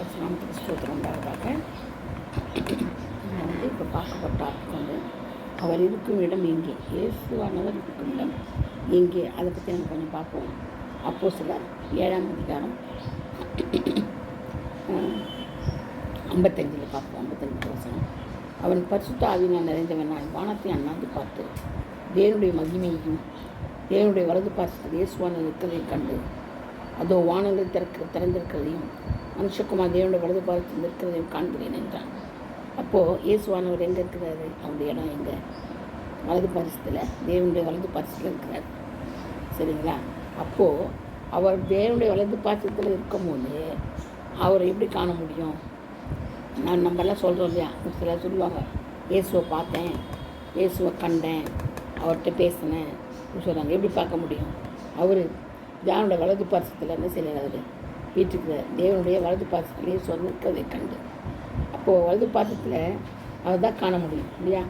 பரிசுநாமத்துக்கு ஸ்தோத்திரம் உண்டாவதாக. நான் இப்போ பார்க்க போகிற டாபிக் அவர் இருக்கும் இடம் எங்கே, இயேசுவானவர் இருக்கும் இடம் எங்கே, அதை பற்றி நம்ம கொஞ்சம் பார்ப்போம். அப்போஸ்தலர் 7ஆம் அதிகாரம் 55 பார்ப்போம். 55 வசனம். அவன் பரிசுத்த ஆவியினால் நிறைந்தவனால் வானத்தை அண்ணாந்து பார்த்து தேவனுடைய மகிமையையும் தேவனுடைய வலது பாசத்தில் இயேசுவானவர் இருக்கிறதையும் கண்டு அதோ வானங்கள் திறந்திருக்கிறதையும் மனுஷகுமார் தேவனுடைய வலது பாசத்தில் இருக்கிறதையும் காண்கிறேன் என்றான். அப்போது இயேசுவானவர் எங்கே இருக்கிறாரு? அவருடைய இடம் எங்கே? வலது பாரிசத்தில், தேவனுடைய வலது பாரிசத்தில் இருக்கிறார். சரிங்களா? அப்போது அவர் தேவனுடைய வலது பாரிசத்தில் இருக்கும்போது அவரை எப்படி காண முடியும்? நம்மளாம் சொல்கிறோம் இல்லையா, சிலர் சொல்லுவாங்க, இயேசுவை பார்த்தேன், இயேசுவை கண்டேன், அவர்கிட்ட பேசினேன் சொல்கிறாங்க. எப்படி பார்க்க முடியும்? அவர் தேவனுடைய வலது பாரிசத்தில் என்ன செய்யறார்? அவர் வீட்டுக்கிறார். தேவனுடைய வலது பாரிசத்திலேயே சொன்னதை கண்டு. அப்போது வலது பாத்திரத்தில் அவர் தான் காண முடியும் இல்லையா?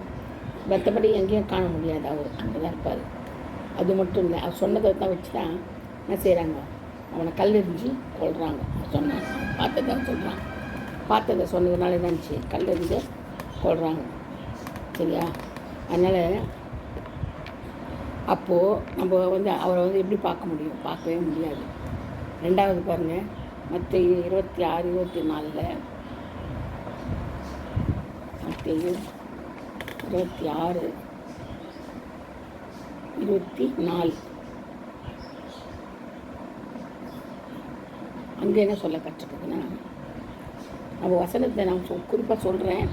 மற்றபடி எங்கேயும் காண முடியாது. அவர் அங்கே தான் இருப்பார். அது மட்டும் இல்லை, அவர் சொன்னதை தான் வச்சு தான் என்ன செய்கிறாங்க, அவனை கல்லெறிஞ்சு கொள்கிறாங்க. சொன்னான், பார்த்ததை சொல்கிறான். பார்த்ததை சொன்னதுனால என்னாச்சு, கல்லெறிஞ்சு கொள்கிறாங்க. சரியா? அதனால் அப்போது நம்ம அவரை எப்படி பார்க்க முடியும்? பார்க்கவே முடியாது. ரெண்டாவது பாருங்கள், மத்தேயு 26, 24 மத்தேயு 26, 24 அங்கே என்ன சொல்ல கற்றுக்குதுன்னா, நம்ம வசனத்தை நான் குறிப்பாக சொல்கிறேன்,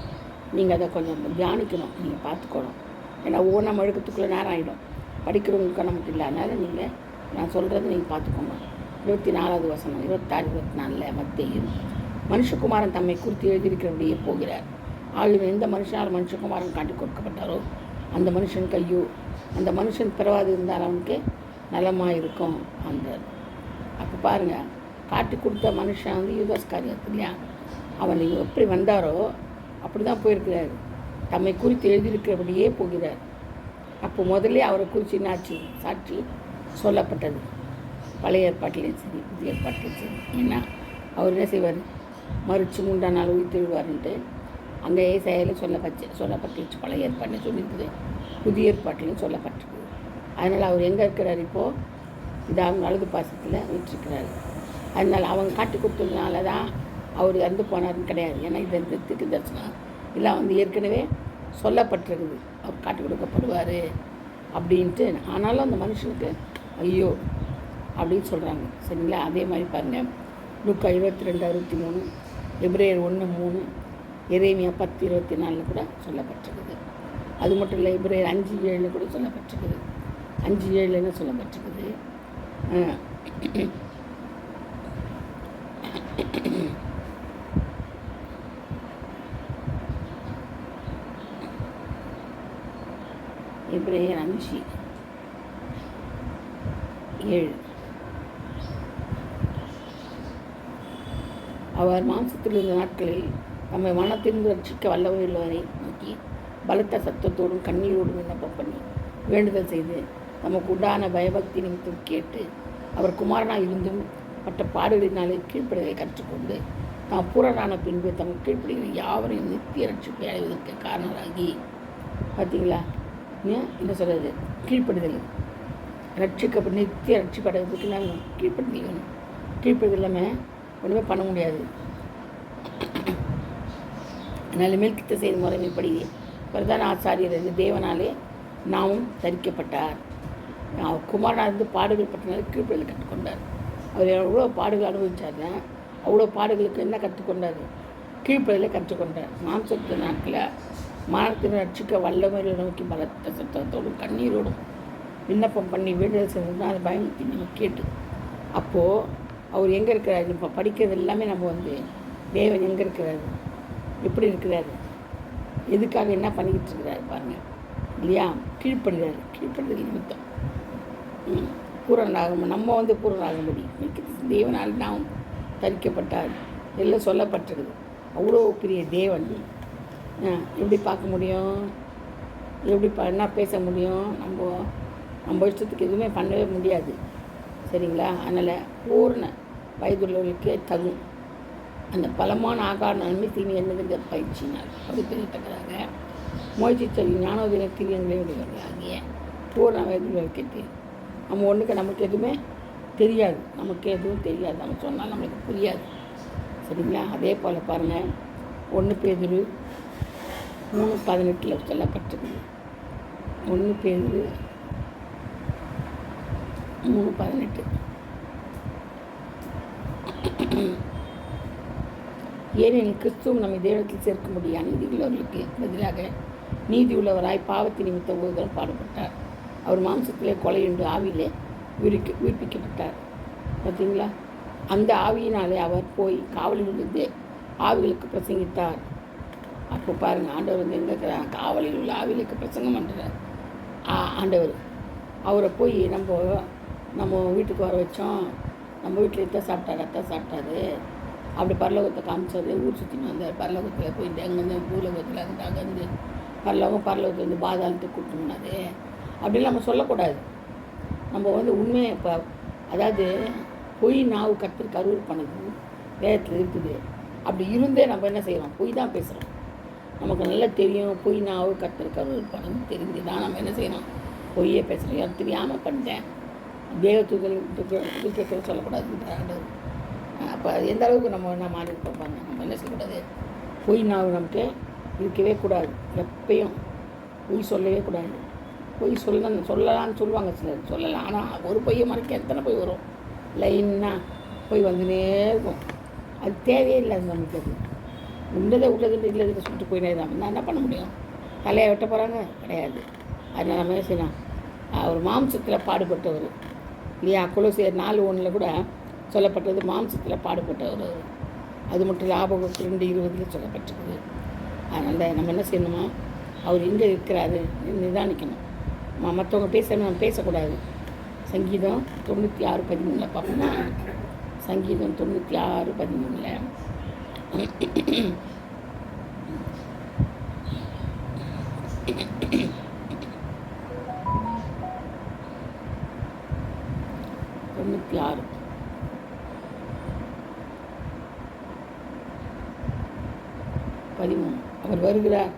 நீங்கள் அதை கொஞ்சம் தியானிக்கணும், நீங்கள் பார்த்துக்கணும். ஏன்னா ஒவ்வொன்றா மழுக்கத்துக்குள்ளே நேரம் ஆகிடும். படிக்கிறவங்களுக்கு நமக்கு இல்லை. அதனால் நீங்கள் நான் சொல்கிறத நீங்கள் பார்த்துக்கோங்க. 24வது வசனம், 26, 24 மத்தேயு. மனுஷகுமாரன் தம்மை குறித்து எழுதியிருக்கிறபடியே போகிறார். ஆளும் எந்த மனுஷனால் மனுஷகுமாரன் காட்டி கொடுக்கப்பட்டாரோ அந்த மனுஷன் கையோ, அந்த மனுஷன் பிறவாது இருந்தால் அவனுக்கு நலமாக இருக்கும் அந்த. அப்போ பாருங்கள், காட்டி கொடுத்த மனுஷன் யூதாஸ்காரியர் இல்லையா, அவன் எப்படி வந்தாரோ அப்படி தான் போயிருக்கிறார். தம்மை குறித்து எழுதியிருக்கிறபடியே போகிறார். அப்போ முதல்ல அவரை குறித்து என்னாச்சு, சாட்சி சொல்லப்பட்டது. பழைய ஏற்பாட்டிலையும் சரி, புதிய ஏற்பாட்டிலையும் சரி. ஏன்னா அவர் என்ன செய்வார், மறித்து 3ஆம் நாள் உயிர் தெழுவார்ன்ட்டு அங்கே ஏசாயாலும் சொல்லப்பட்டுச்சு. பழைய ஏற்பாட்டில் சொல்லியிருக்குது, புதிய ஏற்பாட்டிலையும் சொல்லப்பட்டிருக்குது. அதனால் அவர் எங்கே இருக்கிறார்? இப்போது இதாக வலது பாசத்தில் விட்டுருக்கிறாரு. அதனால் அவங்க காட்டி கொடுத்ததுனால தான் அவர் இறந்து போனார்னு கிடையாது. ஏன்னா இந்த திக்கு தரிசனம் எல்லாம் ஏற்கனவே சொல்லப்பட்டிருக்குது, அவர் காட்டி கொடுக்கப்படுவார் அப்படின்ட்டு. ஆனாலும் அந்த மனுஷனுக்கு ஐயோ அப்படின்னு சொல்கிறாங்க. சரிங்களா? அதே மாதிரி பாருங்கள், லூக்கா 22, 63, எபிரேயர் 1:3, எரேமியா 10:24 கூட சொல்லப்பட்டிருக்குது. அது மட்டும் இல்லை, எபிரேயர் 5:7 கூட சொல்லப்பட்டிருக்குது. 5:7 சொல்லப்பட்டிருக்குது. எபிரேயர் 5:7 அவர் மாம்சத்தில் இருந்த நாட்களில் நம்மை மனத்திலிருந்து ரட்சிக்க வல்லவரை நோக்கி பலத்த சத்தத்தோடும் கண்ணீரோடும் விண்ணப்பம் பண்ணி வேண்டுதல் செய்து நமக்கு உண்டான பயபக்தி நிமித்தம் கேட்டு அவர் குமாரனாக இருந்தும் மற்ற பாடுகளினாலே கீழ்ப்படிகளை கற்றுக்கொண்டு தாம் பூரணரான பின்பு தம் கீழ்ப்படுகிற யாவரையும் நித்திய ரட்சிப்பை அடைவதற்கு காரணராகி. பார்த்தீங்களா? என்ன சொல்கிறது? கீழ்ப்படுதல் ரட்சிக்கப்பட்டு நித்திய ரட்சிப்பு அடைவதற்கு நாங்கள் கீழ்ப்படுதல் வேணும். கீழ்ப்படுதல் இல்லாமல் ஒன்றுமே பண்ண முடியாது. அதனால் மேல்கிட்ட செய்த முறைமைப்படி பிரதான ஆசாரியர் தேவனாலே நாமும் தரிக்கப்பட்டார். குமாரனாக இருந்து பாடுகள் பற்றினால கீழ்ப்படுதல் கற்றுக்கொண்டார். அவர் எவ்வளோ பாடுகள் அனுபவித்தார், அவ்வளோ பாடுகளுக்கு என்ன கற்றுக்கொண்டார்? கீழ்ப்படுதலை கற்றுக்கொண்டார். மாம்சத்து நாட்களில் மரணத்தின் ரட்சிக்க வல்லமையை நோக்கி பலத்த சத்தத்தோடும் கண்ணீரோடும் விண்ணப்பம் பண்ணி வேண்டுதல் செய்யணும்னா அது பயமுத்தி நம்ம கேட்டு. அப்போது அவர் எங்கே இருக்கிறாரு? இப்போ படிக்கிறது எல்லாமே நம்ம தேவன் எங்கே இருக்கிறாரு, எப்படி இருக்கிறாரு, எதுக்காக என்ன பண்ணிக்கிட்டு இருக்கிறாரு பாருங்கள் இல்லையா? கீழ்ப்படுகிறார். கீழ்ப்படுதல் நிமித்தம் பூரணாகும். நம்ம பூரணாகும்படி தேவனால் நாம் தரிக்கப்பட்டார் எல்லாம் சொல்லப்பட்டிருக்குது. அவ்வளோ பெரிய தேவன் எப்படி பார்க்க முடியும்? எப்படி என்ன பேச முடியும்? நம்ம இஷ்டத்துக்கு எதுவுமே பண்ணவே முடியாது. சரிங்களா? அதனால் பூர்ண வயதுள்ளவர்களுக்கே தகும். அந்த பலமான ஆகார நன்மை தீமை என்னதுங்கிற பயிற்சினால் அப்படி தெரியத்தக்கதாக மோய்ச்சி ஞானோதய தீவியங்களே உடையவர்களாகிய பூர்ண வயதில் கேட்டு நம்ம ஒன்றுக்கு நமக்கு எதுவுமே தெரியாது, நமக்கு எதுவும் தெரியாது, நம்ம சொன்னால் நம்மளுக்கு புரியாது. சரிங்களா? அதே போல் பாருங்கள், 1 பேதுரு 3:18 சொல்லப்பட்டிருக்குது. 1 பேதுரு 3:18 ஏனெனில் கிறிஸ்துவும் நம்மை தேவத்தில் சேர்க்க முடியும் அநீதியுள்ளவர்களுக்கு பதிலாக நீதி உள்ளவராய் பாவத்தை நிமித்த ஒருவர் பாடுபட்டார். அவர் மாம்சத்திலே கொலையுண்டு ஆவியிலே உயிர்ப்பிக்கப்பட்டார். பார்த்தீங்களா? அந்த ஆவியினாலே அவர் போய் காவலில் இருந்து ஆவிகளுக்கு பிரசங்கித்தார். அப்போ பாருங்கள், ஆண்டவர் வந்து எங்கே இருக்கிறார்? காவலில் உள்ள ஆவிகளுக்கு பிரசங்கம் பண்ணுறார் ஆண்டவர். அவரை போய் நம்ம வீட்டுக்கு வர வச்சோம். நம்ம வீட்டில் இத்தான் சாப்பிட்டாரு அப்படி பரலோகத்தை காமிச்சாரு. ஊர் சுற்றின்னு வந்தார். பரலோகத்தில் போயிட்டு அங்கேருந்து பூலோகத்தில் அங்கேருந்து பரலோகத்தில் வந்து பாதாளத்துக்கு கூட்டணும்னாரு. அப்படிலாம் நம்ம சொல்லக்கூடாது. நம்ம வந்து உண்மையை இப்போ அதாவது பொய் நாவு கர்த்தருக்கு அருள் பண்ணுது வேதத்தில் இருக்குது. அப்படி இருந்தே நம்ம என்ன செய்கிறோம்? பொய் தான் பேசுகிறோம். நமக்கு நல்லா தெரியும் பொய் நாவு கர்த்தருக்கு அருள் பண்ணுது தெரிஞ்சு தான் நம்ம என்ன செய்யணும்? பொய்யே பேசுகிறோம். யாரும் தெரியாமல் பண்ணிட்டேன் தேவத்துக்கு சொல்லக்கூடாதுன்றாங்க. அப்போ எந்த அளவுக்கு நம்ம என்ன மாறி இருப்போம்? நம்ம என்ன செய்யக்கூடாது? பொய் நாவு நமக்கு இருக்கவே கூடாது. எப்பயும் பொய் சொல்லவே கூடாது. பொய் சொல்லலான்னு சொல்லுவாங்க சிலர், சொல்லலாம். ஆனால் ஒரு பொய்யை மறைக்க எத்தனை பொய் வரும்? லைனாக பொய் வந்துனே இருக்கும். அது தேவையே இல்லை. நமக்கு அது உள்ளதுன்னு இல்லதுன்னு சொல்லிட்டு போயினே தான் நான் என்ன பண்ண முடியும்? தலையை வெட்ட போகிறாங்க கிடையாது. அதனால் நம்ம என்ன செய்யலாம்? அவர் மாம்சத்தில் பாடுபட்டவர் இல்லையா? கொலோசியர் 4:1 கூட சொல்லப்பட்டது மாம்சத்தில் பாடுபட்டவர். அது மட்டும் இல்லை, ஆபகம் 2:20 சொல்லப்பட்டிருக்குது. அதனால் நம்ம என்ன செய்யணுமா? அவர் எங்கே இருக்கிறாரு நிதானிக்கணும். மற்றவங்க பேசணும், நம்ம பேசக்கூடாது. சங்கீதம் 96:13 பார்ப்போமா? சங்கீதம் 96:13 96 13 அவர் வருகிறார்,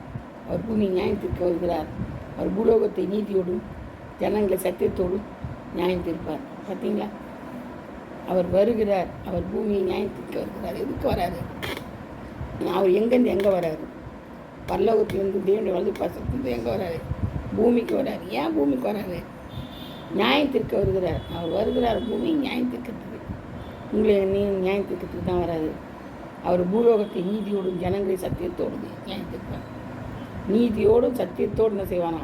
அவர் பூமி நியாயத்திற்கு வருகிறார், அவர் பூலோகத்தை நீதியோடும் ஜனங்களை சத்தியத்தோடும் நியாயம் தீர்ப்பார். பார்த்தீங்களா? அவர் வருகிறார், அவர் பூமியை நியாயத்திற்கு வருகிறார். எதுக்கு வராது? அவர் எங்கேருந்து எங்கே வராரு? பரலோகத்திலிருந்து தேவனுடைய வலது பாசத்திலிருந்து எங்கே வராரு? பூமிக்கு வராரு. ஏன் பூமிக்கு வராரு? நியாயத்திற்கு வருகிறார். அவர் வருகிறார் பூமியை நியாயத்திற்கிறதுக்கு. உங்களை நியாயத்திற்கிறதுக்கு தான் வராது. அவர் பூலோகத்தை நீதியோடும் ஜனங்களை சத்தியத்தோடும் நியாயத்திற்பார். நீதியோடும் சத்தியத்தோடு என்ன செய்வானா?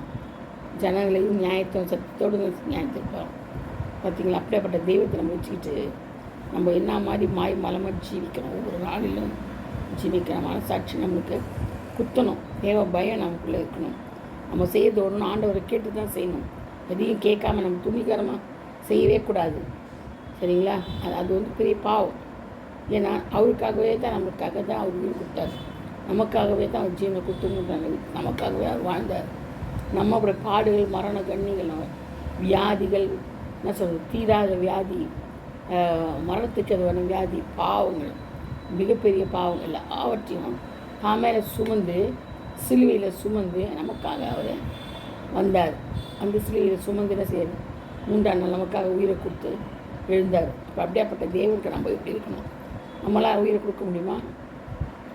ஜனங்களையும் நியாயத்தோடு சத்தியத்தோடு நியாயத்திற்பார். பார்த்தீங்களா? அப்படியேப்பட்ட தெய்வத்தை நம்ம வச்சுக்கிட்டு நம்ம என்ன மாதிரி மலமாக ஜீவிக்கணும். ஒவ்வொரு நாளிலும் ஜீவிக்கிற மனசாட்சி நம்மளுக்கு குத்தணும். தேவ பயம் நமக்குள்ளே இருக்கணும். நம்ம செய்யறது ஒன்று ஆண்டவரை கேட்டு தான் செய்யணும். எதையும் கேட்காம நம்ம துணிகரமாக செய்யவே கூடாது. சரிங்களா? அது வந்து பெரிய பாவம். ஏன்னா அவருக்காகவே தான் நம்மளுக்காக தான் அவர் உயிர் கொடுத்தார். நமக்காகவே தான் அவர் ஜீவனை கொடுத்துருந்தாங்க. நமக்காகவே அவர் வாழ்ந்தார். நம்மளுடைய பாடுகள், மரண கண்ணிகள், வியாதிகள், என்ன சொல்கிறது, தீராத வியாதி, மரணத்துக்கு அதுவான வியாதி, பாவங்கள், மிகப்பெரிய பாவங்கள் எல்லாவற்றையும் தாமேல சுமந்து சிலுவையில் சுமந்து நமக்காக அவர் வந்தார். அந்த சிலுவையில் சுமந்து என்ன செய்யறது? 3ஆம் நாள் நமக்காக உயிரை கொடுத்து எழுந்தார். இப்போ அப்படியாப்பட்ட தேவனுக்கு நம்ம எப்படி இருக்கணும்? நம்மளால் உயிரை கொடுக்க முடியுமா?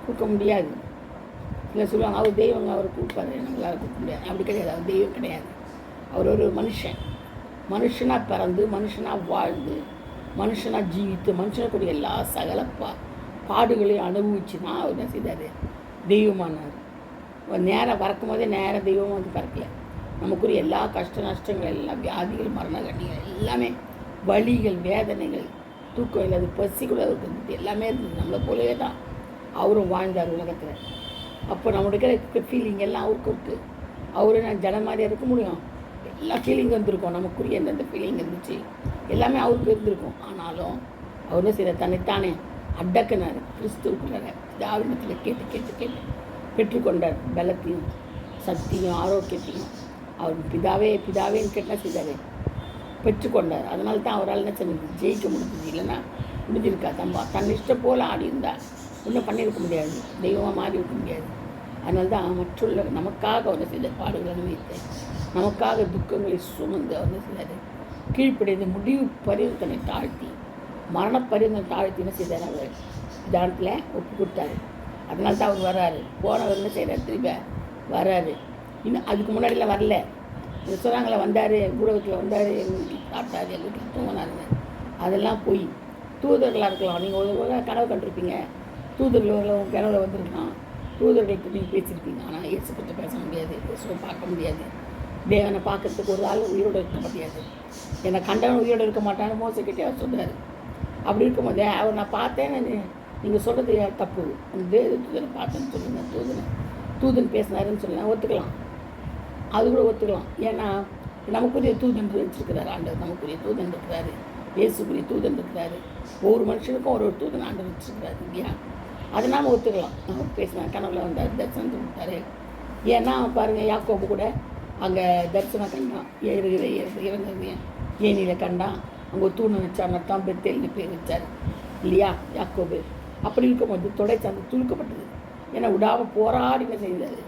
கொடுக்க முடியாது. இல்லை சொல்லுவாங்க அவர் தெய்வங்க, அவர் கொடுப்பாரு, நம்மளால் கொடுக்க முடியாது. அப்படி கிடையாது. அவர் தெய்வம் கிடையாது. அவர் ஒரு மனுஷனாக பிறந்து மனுஷனாக வாழ்ந்து மனுஷனாக ஜீவித்து மனுஷனுக்குரிய எல்லா சகல பாடுகளையும் அனுபவிச்சு தான் அவர் என்ன செய்தார்? தெய்வமானார். நேரம் பறக்கும் போதே நேரம் தெய்வம் வந்து பறக்கலை. நமக்குரிய எல்லா கஷ்ட நஷ்டங்கள், எல்லாம் வியாதிகள், மரண கண்ணிகள், எல்லாமே வலிகள், வேதனைகள், தூக்கம் இல்லாது, பசி கூட இருந்தது, எல்லாமே இருந்தது. நம்மளை போலவே தான் அவரும் வாழ்ந்தார் உலகத்தில். அப்போ நம்மளுக்கு இருக்கிற ஃபீலிங் எல்லாம் அவருக்கு இருக்குது. அவரு நான் ஜன மாதிரியாக இருக்க முடியும்? எல்லா ஃபீலிங் வந்திருக்கும். நமக்குரிய எந்தெந்த ஃபீலிங் இருந்துச்சு எல்லாமே அவருக்கு இருந்திருக்கும். ஆனாலும் அவர் என்ன செய்ய தன்னைத்தானே அடக்கினார். கிறிஸ்துவுக்குள்ள தாவினத்தில் கேட்டு கேட்டு கேட்டு பெற்றுக்கொண்டார். பலத்தையும் சக்தியும் ஆரோக்கியத்தையும் அவர் பிதாவேன்னு கேட்டால் செய்தார், பெற்றுக்கொண்டார். அதனால தான் அவரால் என்ன செய்ய ஜெயிக்க முடிஞ்சது. இல்லைன்னா முடிஞ்சிருக்கா? தன் இஷ்டம் போல் ஆடி இருந்தார். ஒன்றும் பண்ணியிருக்க முடியாது, தெய்வமாக மாறி இருக்க முடியாது. அதனால தான் மற்றுள்ள நமக்காக ஒன்று செய்த பாடுகளை அனுபவித்து நமக்காக துக்கங்களை சுமந்து ஒன்று செய்தார். கீழ்ப்படைந்து முடிவு பரிவர்த்தனை தாழ்த்தி மரணப்பரிவர்த்தனை தாழ்த்தின்னு செய்தார். அவர் தானத்தில் ஒப்பு கொடுத்தாரு. அதனால தான் அவர் வர்றாரு. போனவர் என்ன செய்கிறார், திரும்ப வர்றாரு. இன்னும் அதுக்கு முன்னாடிலாம் வரல. சொன்னாங்களே வந்தார், ஊடகத்தில் வந்தார், எங்கள் வீட்டுக்கு சாப்பிட்டாரு, எங்கள் வீட்டுக்கு தூங்கினாருங்க. அதெல்லாம் போய் தூதர்களாக இருக்கலாம். நீங்கள் ஒரு கனவு கண்டிருப்பீங்க, தூதர்கள் கனவுல வந்திருக்கலாம், தூதர்கள்கிட்ட நீங்கள் பேசியிருப்பீங்க. ஆனால் இயேசு கிட்ட பேச முடியாது, இயேசுவை பார்க்க முடியாது, தேவனை பார்க்கறதுக்கு ஒரு ஆள் உயிரோடு இருக்க முடியாது. என்னை கண்டவன் உயிரோடு இருக்க மாட்டான்னு மோசக்கிட்டே அவர் சொல்கிறார். அப்படி இருக்கும்போதே அவர் நான் பார்த்தேன், நீங்கள் சொல்கிறது தப்பு, தூதனை பார்த்தேன்னு சொல்லுங்கள், தூதன் பேசினாருன்னு சொல்லலாம், ஒத்துக்கலாம், அது கூட ஒத்துக்கலாம். ஏன்னா நமக்குரிய தூதன் வச்சுருக்கிறார் ஆண்டவர், நமக்குரிய தூதன் இருக்கிறாரு, இயேசுக்குரிய தூதன் இருக்கிறாரு. ஒவ்வொரு மனுஷனுக்கும் ஒரு தூதன் ஆண்டவர் வச்சுருக்கிறாரு இல்லையா? அதை நாம் ஒத்துக்கலாம். அவர் பேசினார், கனவுல வந்தார், தரிசனத்தை கொடுத்தாரு. ஏன்னா பாருங்கள், யாக்கோபு கூட அங்கே தரிசனம் கண்டான், இறங்குறது ஏனியில் கண்டான், அங்கே ஒரு தூணை வச்சார், நட்டான் பெத்தேல்னு பேர் வச்சார் இல்லையா யாக்கோபு. அப்படி இருக்கும்போது தொடை சார்ந்து துளுக்கப்பட்டது. ஏன்னா விடாமல் போராடின செய்தார்,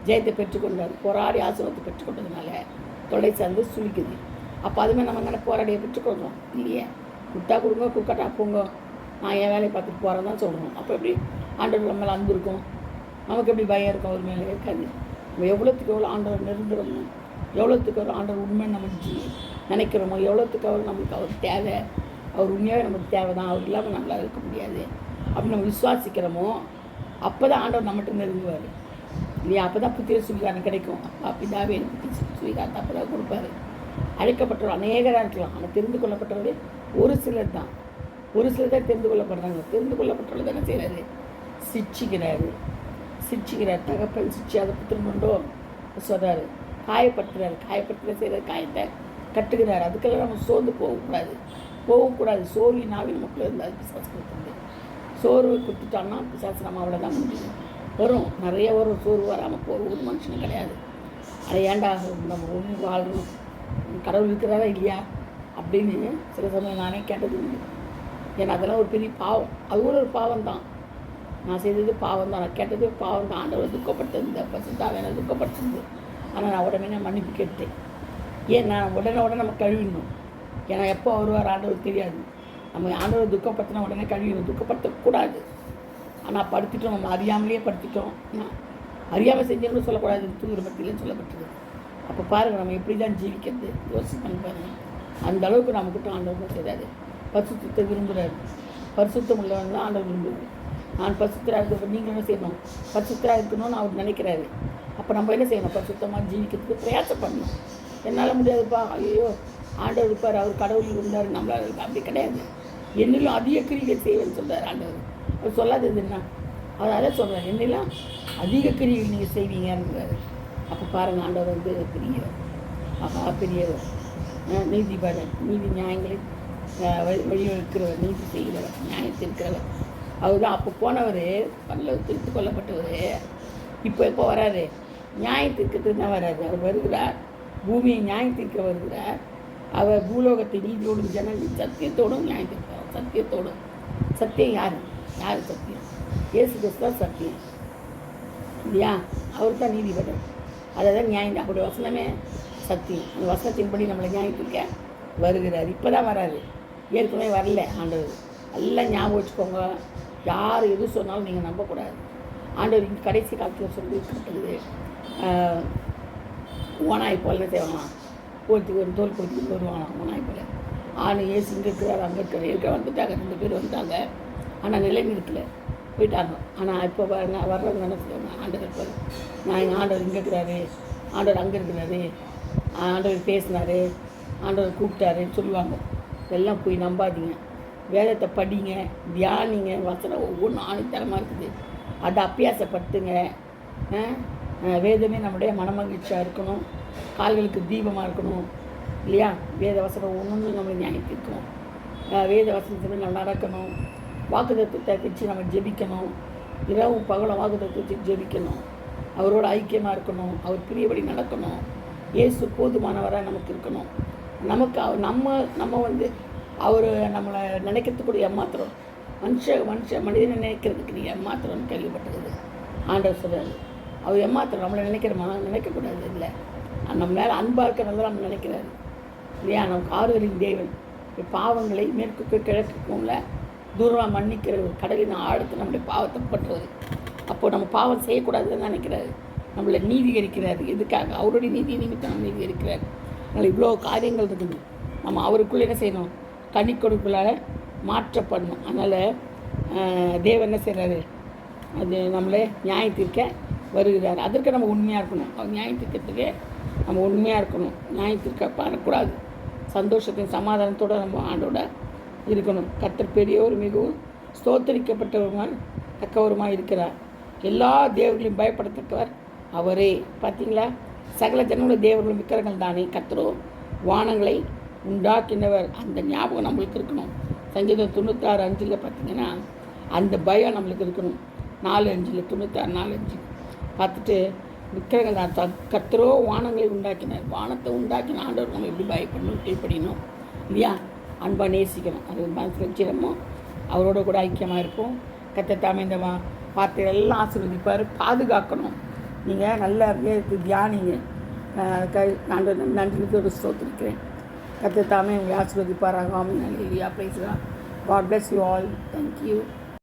ஜெயத்தை பெற்றுக்கொண்டார். போராடி ஆசீர்வாதத்தை பெற்றுக்கொண்டதுனால தொடை சார்ந்து சுழிக்குது. அப்போ அதுமாதிரி நம்ம என்ன போராடியை பெற்றுக்கொள்கிறோம் இல்லையே? குட்டா கொடுங்க, குக்கட்டா போங்க, நான் என் வேலையை பார்த்துட்டு போகிறேன் தான் சொல்கிறோம். அப்போ எப்படி ஆண்டவர் நம்ம மேலே அன்பு இருக்கும்? நமக்கு எப்படி பயம் இருக்கும்? அவர் மேலே இருக்காது. நம்ம எவ்வளோத்துக்கு எவ்வளோ ஆண்டவர் நெருங்குறோமோ, எவ்வளோத்துக்கு அவர் ஆண்டவர் உண்மை நம்ம நினைக்கிறோமோ, எவ்வளோத்துக்கு அவர் நம்மளுக்கு அவர் தேவை, அவர் உண்மையாகவே நமக்கு தேவை தான், அவர் இல்லாமல் நம்மளால் இருக்க முடியாது அப்படின்னு நம்ம விசுவாசிக்கிறோமோ, அப்போ தான் ஆண்டவர் நம்மகிட்ட நெருங்குவார் இல்லையா? அப்போ தான் புத்திர சுவீகாரம் கிடைக்கும். அப்பா பிதாவே புத்திர சுவீகாரத்தை அப்போ தான் கொடுப்பாரு. அழைக்கப்பட்டவர் அநேகராக இருக்கலாம், ஆனால் தெரிந்து கொள்ளப்பட்டவர் ஒரு சிலர் தான், ஒரு சிலர் தான் தெரிந்து கொள்ளப்படுறாங்க. தெரிந்து கொள்ளப்பட்டவர் தானே செய்கிறாரு, சிரிச்சுக்கிறார். தகப்பன் சிரிச்சாத புத்திரம் கொண்டோ சொல்கிறாரு, காயப்படுத்துகிற செய்கிற காயத்தை கட்டுகிறார். அதுக்கெல்லாம் நம்ம சோர்ந்து போகக்கூடாது. சோர்வு நாவி நமக்குள்ள இருந்தால் பிசாசு கொடுத்துருது. சோர்வு கொடுத்துட்டோம்னா பிசாசு நம்ம அவ்வளோதான் முடியும். வரும், நிறைய வரும். சோர்வு வராமல் போகிற ஒரு மனுஷனும் கிடையாது. அதை ஏண்டா நம்ம ஒன்று வாழணும், கடவுள் இருக்கிறாரா இல்லையா அப்படின்னு சில சமயம் நானே கேட்டது உண்டு. ஏன்னா அதெல்லாம் ஒரு பெரிய பாவம், அது கூட ஒரு பாவம் தான். நான் செய்தது பாவம் தான், நான் கேட்டது பாவம் தான். ஆண்டவர் துக்கப்படுத்துறது, பசுதான் வேணும் துக்கப்படுத்துறது. ஆனால் நான் உடனே மன்னிப்பு கேட்டேன். ஏன் நான் உடனே நம்ம கழுவிடணும். ஏன்னா எப்போ வருவார் ஆண்டவர் தெரியாது. நம்ம ஆண்டவர் துக்கப்படுத்தினா உடனே கழுவிடணும், துக்கப்படுத்தக்கூடாது. ஆனால் படுத்திட்டோம், நம்ம அறியாமலேயே படுத்திட்டோம். அறியாமல் செஞ்சோம்னு சொல்லக்கூடாது, தூங்குற பற்றியிலன்னு சொல்லப்பட்டது. அப்போ பாருங்கள் நம்ம எப்படி தான் ஜீவிக்கிறது யோசிச்சு பண்ணி பாருங்கள். அந்த அளவுக்கு நம்மக்கிட்ட ஆண்டவர் செய்தார். பரிசுத்தத்தை விரும்புகிறார். பரிசுத்தம் உள்ளவன் தான் ஆண்டவர் விரும்புகிறார். நான் பரிசுத்தராக இருக்க நீங்கள் என்ன செய்யணும், பரிசுத்தராக இருக்கணும்னு அவர் நினைக்கிறாரு. அப்போ நம்ம என்ன செய்யணும், பரிசுத்தமாக ஜீவிக்கிறதுக்கு பிரயாசம் பண்ணணும். என்னால் முடியாதுப்பா, ஐயோ ஆண்டவர் இருப்பார், அவர் கடவுள் இருந்தார், நம்மளால் இருக்கு, அப்படி கிடையாது. என்னிலும் அதிக கிரிகள் செய்வேன்னு சொல்கிறார் ஆண்டவர். அவர் சொல்லாதது என்ன, அவர் அதை சொல்கிறார், என்னெல்லாம் அதிக கிரிகள் நீங்கள் செய்வீங்கன்றார். அப்போ பாருங்கள், ஆண்டவர் வந்து பெரியவர், நீதிபரர், நீதி நியாயங்களை வழிவகுக்கிறவர், நீதி செய்கிறவர், நியாயத்தை இருக்கிறவர். அவர் தான் அப்போ போனவர், திருத்து கொல்லப்பட்டவர். எப்போ வராரு, நியாயத்திற்கு தான் வராரு. அவர் வருகிறார், பூமியை நியாயத்திற்கு வருகிறார். அவர் பூலோகத்தை நீதியோடும் ஜனங்கள் சத்தியத்தோடும் நியாயத்திற்கிறார். சத்தியம் யார் சத்தியம்? இயேசு கிறிஸ்து தான் சத்தியம் இல்லையா? அவர் தான் நீதிபதி, அதான் நியாயம். அவருடைய வசனமே சத்தியம். அந்த வசனத்தின்படி நம்மளை நியாயத்திற்க வருகிறார். இப்போ தான் வராது, ஏற்கனவே வரல ஆண்டவர். எல்லாம் ஞாபகம் வச்சுக்கோங்க. யார் எது சொன்னாலும் நீங்கள் நம்பக்கூடாது. ஆண்டவர் இங்கே கடைசி காலத்தில் சொல்லி கட்டுது, ஓனாய் போல் என்ன செய்வாங்களாம், ஒரு தோல் கொடுத்துட்டு வருவாங்களாம் ஓனாய் போல். ஏசு இங்கே இருக்கிறார், அங்கே இருக்க வந்துட்டாங்க, 2 பேர் வந்துட்டாங்க. ஆனால் நிலை நிறுத்தலை, போயிட்டாங்க. ஆனால் இப்போ வர்றவங்க என்ன செய்வாங்க, ஆண்டவர் போல் நான் எங்கள் ஆண்டவர் இங்கே இருக்கிறாரு, ஆண்டவர் அங்கே இருக்கிறாரு, ஆண்டவர் பேசினார், ஆண்டவர் கூப்பிட்டாருன்னு சொல்லுவாங்க. இதெல்லாம் போய் நம்பாதீங்க. வேதத்தை படிங்க, தியானிங்க. வசனம் ஒவ்வொன்றும் ஆணித்தரமாக இருக்குது, அதை அபியாசப்பட்டுங்க. வேதமே நம்முடைய மனமகிழ்ச்சியாக இருக்கணும், கால்களுக்கு தீபமாக இருக்கணும் இல்லையா? வேத வசனம் ஒன்று நம்மளை நியாயத்திருக்கணும், வேத வசனத்தில் நம்ம நடக்கணும், வாக்குத்தத்தத்தை வச்சு நம்ம ஜெபிக்கணும், இரவும் பகலும் வாக்குத்தத்தை ஜெபிக்கணும், அவரோட ஐக்கியமாக இருக்கணும், அவர் பிரியபடி நடக்கணும். இயேசு போதுமானவராக நமக்கு இருக்கணும். நமக்கு நம்ம வந்து அவர் நம்மளை நினைக்கிறதுக்கூடிய ஏமாத்திரம் மனிதனை நினைக்கிறதுக்கு நீ ஏமாத்திரம் கேள்விப்பட்டது. ஆண்டவர் சொல்கிறாரு, அவர் ஏமாத்திரம் நம்மளை நினைக்கிறோமா? நினைக்கக்கூடாது. இல்லை, நம்ம மேலே அன்பாக இருக்கிறனால நம்ம நினைக்கிறாரு இல்லையா? நமக்கு ஆறுதலின் தேவன். பாவங்களை மேற்குக்கு கிழக்குக்கும்ல தூரமாக மன்னிக்கிற கடலின் ஆழத்தை நம்முடைய பாவத்தை பற்றுவது. அப்போது நம்ம பாவம் செய்யக்கூடாதுன்னு நினைக்கிறாரு. நம்மளை நீதிகரிக்கிறார். எதுக்காக? அவருடைய நீதி நிமித்தம் நம்ம நீதிகரிக்கிறார். அதனால் இவ்வளோ காரியங்கள் இருக்குது. நம்ம அவருக்குள்ளே என்ன செய்யணும்? கனி கொடுக்கலால் மாற்றப்படணும். அதனால் தேவன் என்ன செய்கிறாரு? அது நம்மளை நியாயத்திற்க வருகிறார். அதற்கு நம்ம உண்மையாக இருக்கணும். அவர் நியாயத்திற்கத்துக்கே நம்ம உண்மையாக இருக்கணும். நியாயத்திற்க பண்ணக்கூடாது. சந்தோஷத்தின் சமாதானத்தோடு நம்ம ஆண்டோட இருக்கணும். கர்த்தர் பெரியவர், மிகவும் ஸ்தோத்தரிக்கப்பட்டவருமாய் தக்கவருமாய் இருக்கிறார். எல்லா தேவர்களையும் பயப்படத்தக்கவர் அவரே. பார்த்தீங்களா? சகல ஜனங்களுடைய தேவர்களும் விக்கிரங்கள் தானே, கர்த்தரோ வானங்களை உண்டாக்கினவர். அந்த ஞாபகம் நம்மளுக்கு இருக்கணும். சங்கீதம் 96:5 பார்த்தீங்கன்னா அந்த பயம் நம்மளுக்கு இருக்கணும். 4:5 96:4 பார்த்துட்டு விக்கிரங்கள் தான் கர்த்தரோ வானங்களை உண்டாக்கினார். வானத்தை உண்டாக்கின ஆண்டவர் நம்ம எப்படி பயப்படணும், கீழ்ப்படியணும் இல்லையா? அன்பாக நேசிக்கணும். அது மனசு வச்சிடமோ அவரோட கூட ஐக்கியமாக இருப்போம். கர்த்தர் தாமே இந்த வார்த்தைகள் எல்லாம் ஆசீர்வதிப்பார். பாதுகாக்கணும். நீங்கள் நல்லா தியானிங்க. நான் நன்றியோடு ஸ்தோத்திரிக்கிறேன். கர்த்தர் தாமே உங்களை ஆசீர்வதிப்பாராக. Amen. Hallelujah. Praise God. God bless you all. Thank you.